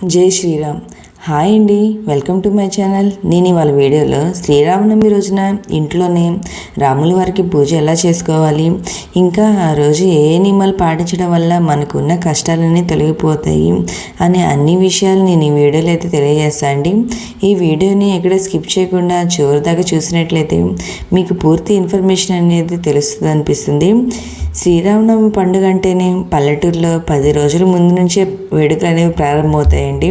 జై శ్రీరామ్. హాయ్ అండి, welcome to my channel. నేను ఇవాళ వీడియోలో శ్రీరామనవమి రోజున ఇంట్లోనే రాముల వారికి పూజ ఎలా చేసుకోవాలి, ఇంకా ఆ రోజు ఏ నియమాలు పాటించడం వల్ల మనకున్న కష్టాలన్నీ తొలగిపోతాయి అనే అన్ని విషయాలు నేను ఈ వీడియోలో అయితే తెలియజేస్తాను అండి. ఈ వీడియోని ఎక్కడ స్కిప్ చేయకుండా చివరి దాకా చూసినట్లయితే మీకు పూర్తి ఇన్ఫర్మేషన్ అనేది తెలుస్తుంది అనిపిస్తుంది. శ్రీరామనవమి పండుగ అంటేనే పల్లెటూరులో 10 రోజుల ముందు నుంచే వేడుకలు అనేవి ప్రారంభమవుతాయండి.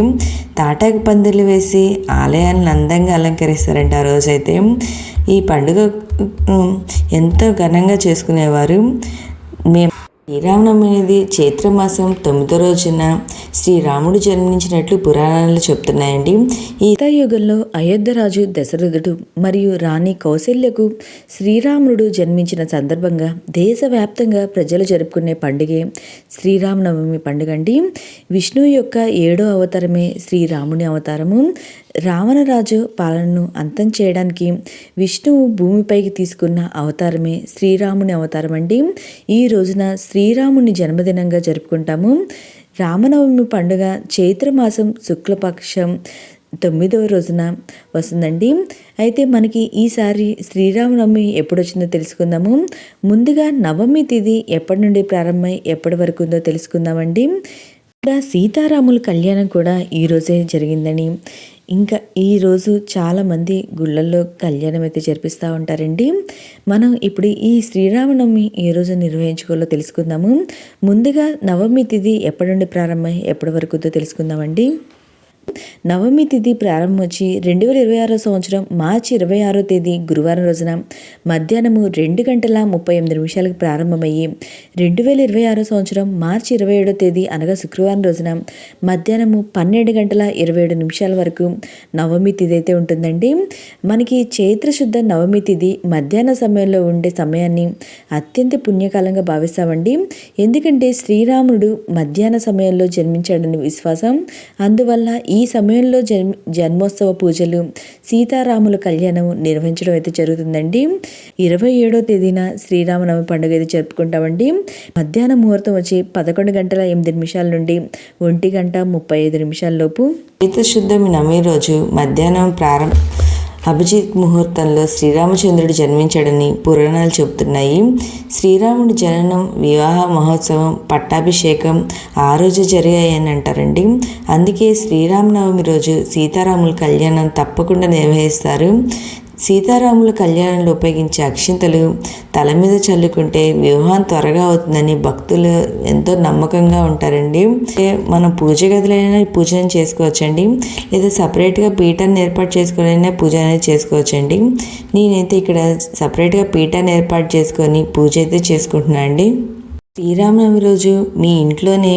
తాటాకు పందిర్లు వేసి ఆలయాలను అందంగా అలంకరిస్తారంట. ఆ రోజైతే ఈ పండుగ ఎంతో ఘనంగా చేసుకునేవారు. మేము శ్రీరామనవమి అనేది చైత్రమాసం 9వ రోజున శ్రీరాముడు జన్మించినట్లు పురాణాలు చెప్తున్నాయండి. ఈ యుగంలో అయోధ్య రాజు దశరథుడు మరియు రాణి కౌశల్యకు శ్రీరాముడు జన్మించిన సందర్భంగా దేశవ్యాప్తంగా ప్రజలు జరుపుకునే పండుగే శ్రీరామనవమి పండుగ అండి. విష్ణువు యొక్క 7వ అవతారమే శ్రీరాముని అవతారము. రావణరాజు పాలనను అంతం చేయడానికి విష్ణువు భూమిపైకి తీసుకున్న అవతారమే శ్రీరాముని అవతారం అండి. ఈ రోజున శ్రీరాముని జన్మదినంగా జరుపుకుంటాము. రామనవమి పండుగ చైత్రమాసం శుక్లపక్షం 9వ రోజున వస్తుందండి. అయితే మనకి ఈసారి శ్రీరామనవమి ఎప్పుడు వచ్చిందో తెలుసుకుందాము. ముందుగా నవమి తిథి ఎప్పటి నుండి ప్రారంభమై ఎప్పటి వరకు ఉందో తెలుసుకుందామండి. ఇంకా సీతారాముల కళ్యాణం కూడా ఈరోజే జరిగిందని, ఇంకా ఈరోజు చాలామంది గుళ్ళల్లో కళ్యాణం అయితే జరిపిస్తూ ఉంటారండి. మనం ఇప్పుడు ఈ శ్రీరామనవమి ఏ రోజు నిర్వహించుకోవాలో తెలుసుకుందాము. ముందుగా నవమి తిథి ఎప్పటి నుండి ప్రారంభమై ఎప్పటి వరకు తెలుసుకుందామండి. నవమి తిథి ప్రారంభం వచ్చి 2026 సంవత్సరం మార్చి 26వ తేదీ గురువారం రోజున మధ్యాహ్నము 2:38 ప్రారంభమయ్యి 2026 సంవత్సరం మార్చి 27వ తేదీ అనగా శుక్రవారం రోజున మధ్యాహ్నము 12:27 వరకు నవమి తిథి అయితే ఉంటుందండి. మనకి చైత్రశుద్ధ నవమి తిథి మధ్యాహ్న సమయంలో ఉండే సమయాన్ని అత్యంత పుణ్యకాలంగా భావిస్తామండి. ఎందుకంటే శ్రీరాముడు మధ్యాహ్న సమయంలో జన్మించాడని విశ్వాసం. అందువల్ల ఈ సమయంలో జన్మోత్సవ పూజలు, సీతారాముల కళ్యాణం నిర్వహించడం అయితే జరుగుతుందండి. 27వ తేదీన శ్రీరామనవమి పండుగ అయితే జరుపుకుంటామండి. మధ్యాహ్న ముహూర్తం వచ్చి 11:08 నుండి 1:35 లోపు. చైత్రశుద్ధమి నవమి రోజు మధ్యాహ్నం అభిజిత్ ముహూర్తంలో శ్రీరామచంద్రుడు జన్మించాడని పురాణాలు చెబుతున్నాయి. శ్రీరాముడి జననం, వివాహ మహోత్సవం, పట్టాభిషేకం ఆ రోజు జరిగాయని అంటారండి. అందుకే శ్రీరామనవమి రోజు సీతారాముల కళ్యాణం తప్పకుండా నిర్వహిస్తారు. సీతారాముల కళ్యాణంలో ఉపయోగించే అక్షింతలు తల మీద చల్లుకుంటే వివాహం త్వరగా అవుతుందని భక్తులు ఎంతో నమ్మకంగా ఉంటారండి. మనం పూజ గదిలోనే పూజను చేసుకోవచ్చండి, లేదా సపరేట్గా పీఠాన్ని ఏర్పాటు చేసుకుని పూజ అనేది చేసుకోవచ్చండి. నేనైతే ఇక్కడ సపరేట్గా పీఠాన్ని ఏర్పాటు చేసుకొని పూజ అయితే చేసుకుంటున్నాను అండి. శ్రీరామనవమి రోజు మీ ఇంట్లోనే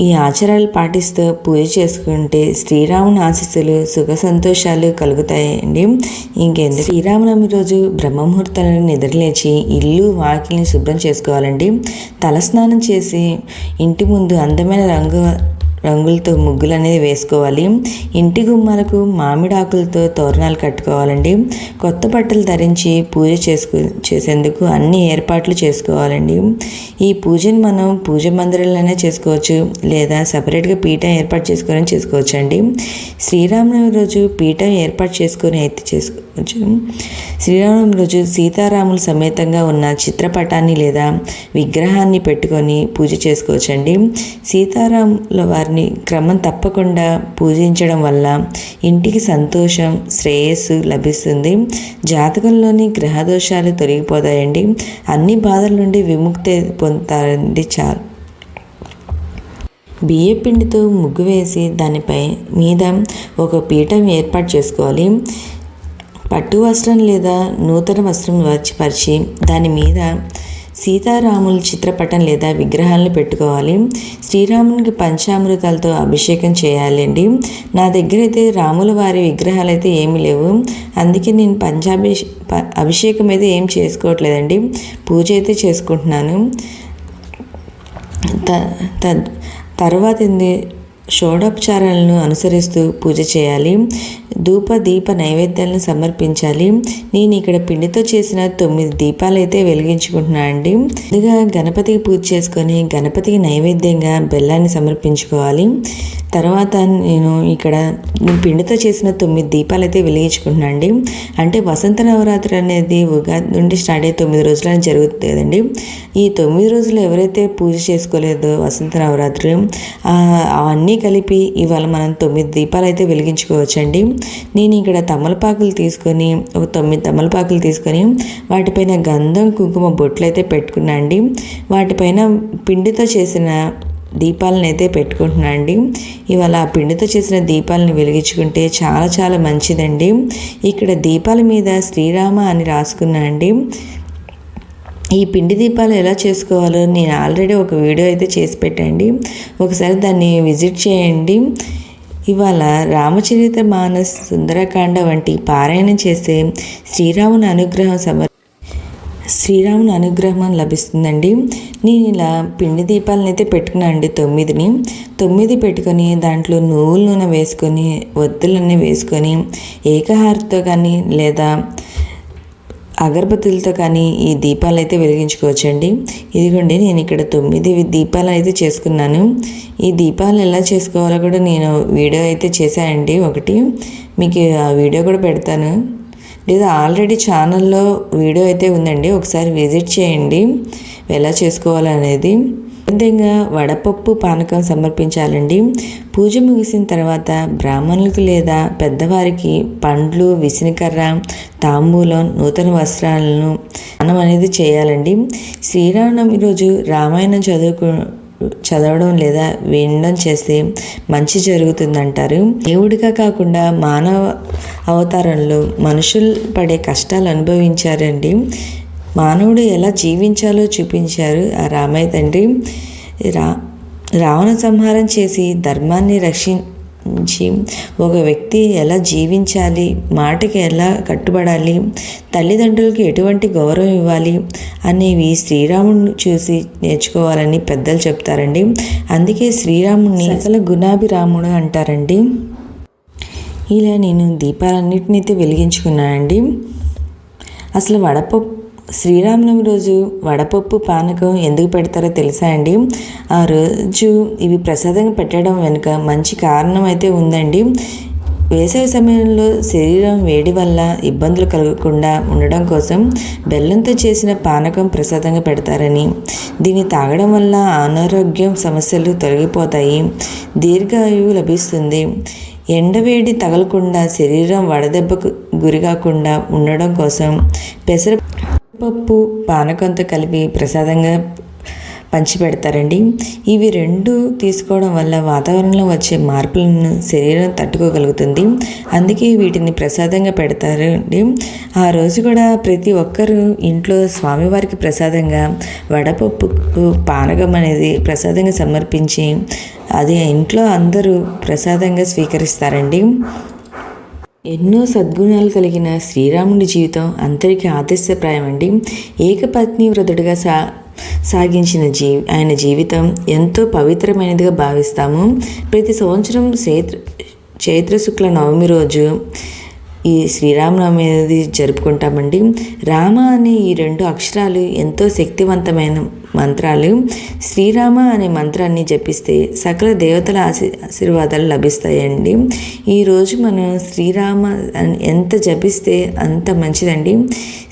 ఈ ఆచారాలు పాటిస్తూ పూజ చేసుకుంటే శ్రీరాముని ఆశీస్సులు, సుఖ సంతోషాలు కలుగుతాయండి. ఇంకెందుకు, శ్రీరామనవమి రోజు బ్రహ్మముహూర్తాలను నిద్రలేచి ఇల్లు వాకిల్ని శుభ్రం చేసుకోవాలండి. తలస్నానం చేసి ఇంటి ముందు అందమైన రంగులతో ముగ్గులు అనేది వేసుకోవాలి. ఇంటి గుమ్మాలకు మామిడి ఆకులతో తోరణాలు కట్టుకోవాలండి. కొత్త బట్టలు ధరించి పూజ చేసేందుకు అన్ని ఏర్పాట్లు చేసుకోవాలండి. ఈ పూజను మనం పూజ మందిరంలోనే చేసుకోవచ్చు, లేదా సపరేట్గా పీఠం ఏర్పాటు చేసుకోవచ్చు అండి. శ్రీరామనవమి రోజు పీఠం ఏర్పాటు చేసుకొని అయితే చేసుకోవచ్చు. శ్రీరామనవమి రోజు సీతారాముల సమేతంగా ఉన్న చిత్రపటాన్ని లేదా విగ్రహాన్ని పెట్టుకొని పూజ చేసుకోవచ్చండి. సీతారాముల వారిని క్రమం తప్పకుండా పూజించడం వల్ల ఇంటికి సంతోషం, శ్రేయస్సు లభిస్తుంది. జాతకంలోని గ్రహదోషాలు తొలగిపోతాయండి. అన్ని బాధల నుండి విముక్తి పొందుతారండి. చాలు. బియ్య పిండితో ముగ్గు వేసి దానిపై మీద ఒక పీఠం ఏర్పాటు చేసుకోవాలి. పట్టు వస్త్రం లేదా నూతన వస్త్రం పరిచి దాని మీద సీతారాముల చిత్రపటం లేదా విగ్రహాలను పెట్టుకోవాలి. శ్రీరామునికి పంచామృతాలతో అభిషేకం చేయాలండి. నా దగ్గర అయితే రాముల వారి విగ్రహాలు అయితే ఏమీ లేవు, అందుకే నేను అభిషేకం అయితే ఏం చేసుకోవట్లేదండి, పూజ అయితే చేసుకుంటున్నాను. తర్వాత షోడోపచారాలను అనుసరిస్తూ పూజ చేయాలి. ధూప దీప నైవేద్యాలను సమర్పించాలి. నేను ఇక్కడ పిండితో చేసిన 9 దీపాలు అయితే వెలిగించుకుంటున్నాను అండి. ముందుగా గణపతికి పూజ చేసుకొని గణపతికి నైవేద్యంగా బెల్లాన్ని సమర్పించుకోవాలి. తర్వాత నేను ఇక్కడ పిండితో చేసిన 9 దీపాలు అయితే వెలిగించుకుంటున్నాను అండి. అంటే వసంత నవరాత్రి అనేది ఉగాది నుండి స్టార్ట్ అయ్యి 9 రోజులని జరుగుతుందండి. ఈ 9 రోజులు ఎవరైతే పూజ చేసుకోలేదో వసంత నవరాత్రి అవన్నీ కలిపి ఇవాళ మనం 9 దీపాలు అయితే వెలిగించుకోవచ్చండి. నేను ఇక్కడ తమలపాకులు తీసుకొని ఒక 9 తమలపాకులు తీసుకొని వాటిపైన గంధం కుంకుమ బొట్లు అయితే పెట్టుకున్నా అండి. వాటిపైన పిండితో చేసిన దీపాలను అయితే పెట్టుకుంటున్నా అండి. ఇవాళ ఆ పిండితో చేసిన దీపాలను వెలిగించుకుంటే చాలా చాలా మంచిదండి. ఇక్కడ దీపాల మీద శ్రీరామ అని రాసుకున్నా అండి. ఈ పిండి దీపాలు ఎలా చేసుకోవాలో నేను ఆల్రెడీ ఒక వీడియో అయితే చేసి పెట్టండి, ఒకసారి దాన్ని విజిట్ చేయండి. ఇవాళ రామచరిత మానస్, సుందరకాండ వంటి పారాయణం చేస్తే శ్రీరాముని అనుగ్రహం లభిస్తుందండి. నేను ఇలా పిండి దీపాలను అయితే పెట్టుకున్నాను అండి. 9 పెట్టుకొని దాంట్లో నువ్వుల నూనె వేసుకొని ఒత్తులన్నీ వేసుకొని ఏకహారతో కానీ లేదా అగరబత్తులతో కానీ ఈ దీపాలు అయితే వెలిగించుకోవచ్చండి. ఇదిగోండి నేను ఇక్కడ 9 దీపాలు అయితే చేసుకున్నాను. ఈ దీపాలు ఎలా చేసుకోవాలో కూడా నేను వీడియో అయితే చేశానండి ఒకటి, మీకు ఆ వీడియో కూడా పెడతాను. లేదా ఆల్రెడీ ఛానల్లో వీడియో అయితే ఉందండి, ఒకసారి విజిట్ చేయండి ఎలా చేసుకోవాలనేది. విధంగా వడపప్పు పానకం సమర్పించాలండి. పూజ ముగిసిన తర్వాత బ్రాహ్మణులకు లేదా పెద్దవారికి పండ్లు, విసినికర్ర, తాంబూలం, నూతన వస్త్రాలను దానం అనేది చేయాలండి. శ్రీరామనవమి రోజు రామాయణం చదవడం లేదా వినడం చేస్తే మంచి జరుగుతుందంటారు. దేవుడిగా కాకుండా మానవ అవతారంలో మనుషులు పడే కష్టాలు అనుభవించారండి. మానవుడు ఎలా జీవించాలో చూపించారు ఆ రామయ్య తండ్రి. రావణ సంహారం చేసి ధర్మాన్ని రక్షించి ఒక వ్యక్తి ఎలా జీవించాలి, మాటకి ఎలా కట్టుబడాలి, తల్లిదండ్రులకి ఎటువంటి గౌరవం ఇవ్వాలి అనేవి శ్రీరాముడిని చూసి నేర్చుకోవాలని పెద్దలు చెప్తారండి. అందుకే శ్రీరాముడిని సకల గుణాభిరాముడు అంటారండి. ఇలా నేను దీపాలన్నిటిని అయితే వెలిగించుకున్నానండి. అసలు శ్రీరామనవమి రోజు వడపప్పు పానకం ఎందుకు పెడతారో తెలుసా అండి? ఆ రోజు ఇవి ప్రసాదంగా పెట్టడం వెనుక మంచి కారణం అయితే ఉందండి. వేసవి సమయంలో శరీరం వేడి వల్ల ఇబ్బందులు కలగకుండా ఉండడం కోసం బెల్లంతో చేసిన పానకం ప్రసాదంగా పెడతారని, దీన్ని తాగడం వల్ల అనారోగ్యం సమస్యలు తొలగిపోతాయి, దీర్ఘాయువు లభిస్తుంది, ఎండవేడి తగలకుండా శరీరం వడదెబ్బకు గురికాకుండా ఉండడం కోసం పెసరపప్పు పానకంతో కలిపి ప్రసాదంగా పంచిపెడతారండి. ఇవి 2 తీసుకోవడం వల్ల వాతావరణంలో వచ్చే మార్పులను శరీరం తట్టుకోగలుగుతుంది. అందుకే వీటిని ప్రసాదంగా పెడతారండి. ఆ రోజు కూడా ప్రతి ఒక్కరూ ఇంట్లో స్వామివారికి ప్రసాదంగా వడపప్పు పానకం అనేది ప్రసాదంగా సమర్పించి అది ఇంట్లో అందరూ ప్రసాదంగా స్వీకరిస్తారండి. ఎన్నో సద్గుణాలు కలిగిన శ్రీరాముడి జీవితం అందరికీ ఆదర్శప్రాయం అండి. ఏకపత్ని వ్రతుడిగా సాగించిన ఆయన జీవితం ఎంతో పవిత్రమైనదిగా భావిస్తాము. ప్రతి సంవత్సరం చైత్ర శుక్ల నవమి రోజు ఈ శ్రీరామనవమి అనేది జరుపుకుంటామండి. రామ అనే ఈ 2 అక్షరాలు ఎంతో శక్తివంతమైన మంత్రాలు. శ్రీరామ అనే మంత్రాన్ని జపిస్తే సకల దేవతల ఆశీర్వాదాలు లభిస్తాయండి. ఈరోజు మనం శ్రీరామ ఎంత జపిస్తే అంత మంచిదండి.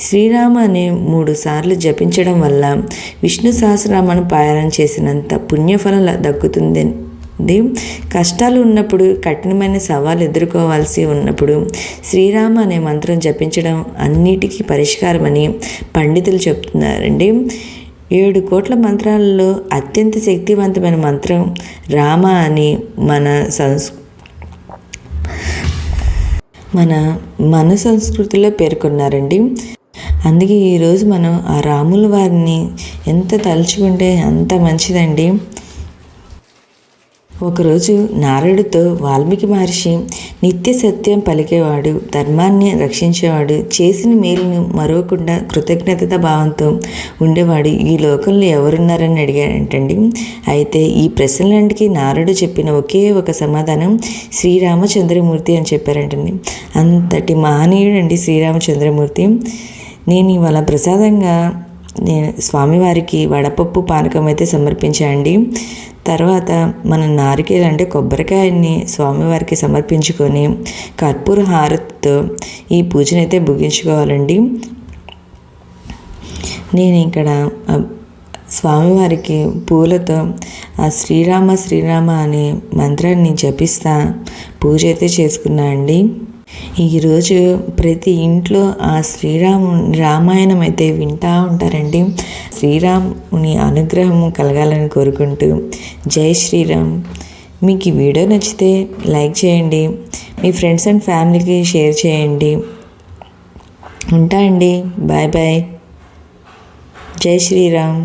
శ్రీరామ అనే 3 సార్లు జపించడం వల్ల విష్ణు సహస్రనామాన్ని పారాయణం చేసినంత పుణ్యఫలం దక్కుతుంది. కష్టాలు ఉన్నప్పుడు, కఠినమైన సవాలు ఎదుర్కోవాల్సి ఉన్నప్పుడు శ్రీరామ అనే మంత్రం జపించడం అన్నిటికీ పరిష్కారమని పండితులు చెప్తున్నారండి. 7 కోట్ల మంత్రాలలో అత్యంత శక్తివంతమైన మంత్రం రామ అని మన సంస్కృతిలో పేర్కొన్నారండి. అందుకే ఈరోజు మనం ఆ రాముల వారిని ఎంత తలుచుకుంటే అంత మంచిదండి. ఒకరోజు నారదుడితో వాల్మీకి మహర్షి నిత్య సత్యం పలికేవాడు, ధర్మాన్ని రక్షించేవాడు, చేసిన మేలును మరవకుండా కృతజ్ఞత భావంతో ఉండేవాడు ఈ లోకంలో ఎవరున్నారని అడిగాడంటండి. అయితే ఈ ప్రశ్నలన్నిటికీ నారదుడు చెప్పిన ఒకే ఒక సమాధానం శ్రీరామచంద్రమూర్తి అని చెప్పారంటండి. అంతటి మహనీయుడండి శ్రీరామచంద్రమూర్తి. నేను ఇవాళ ప్రసాదంగా స్వామివారికి వడపప్పు పానకం అయితే సమర్పించండి. తర్వాత మనం నారికేలు అంటే కొబ్బరికాయని స్వామివారికి సమర్పించుకొని కర్పూర హారతితో ఈ పూజనైతే ముగించుకోవాలండి. నేను ఇక్కడ స్వామివారికి పూలతో ఆ శ్రీరామ శ్రీరామ అనే మంత్రాన్ని జపిస్తా పూజ అయితే చేసుకున్నా అండి. ఈరోజు ప్రతి ఇంట్లో ఆ రామాయణం అయితే వింటూ ఉంటారండి. శ్రీరాముని అనుగ్రహం కలగాలని కోరుకుంటూ జై శ్రీరామ్. మీకు ఈ వీడియో నచ్చితే లైక్ చేయండి, మీ ఫ్రెండ్స్ అండ్ ఫ్యామిలీకి షేర్ చేయండి. ఉంటా అండి, బాయ్ బాయ్, జై శ్రీరామ్.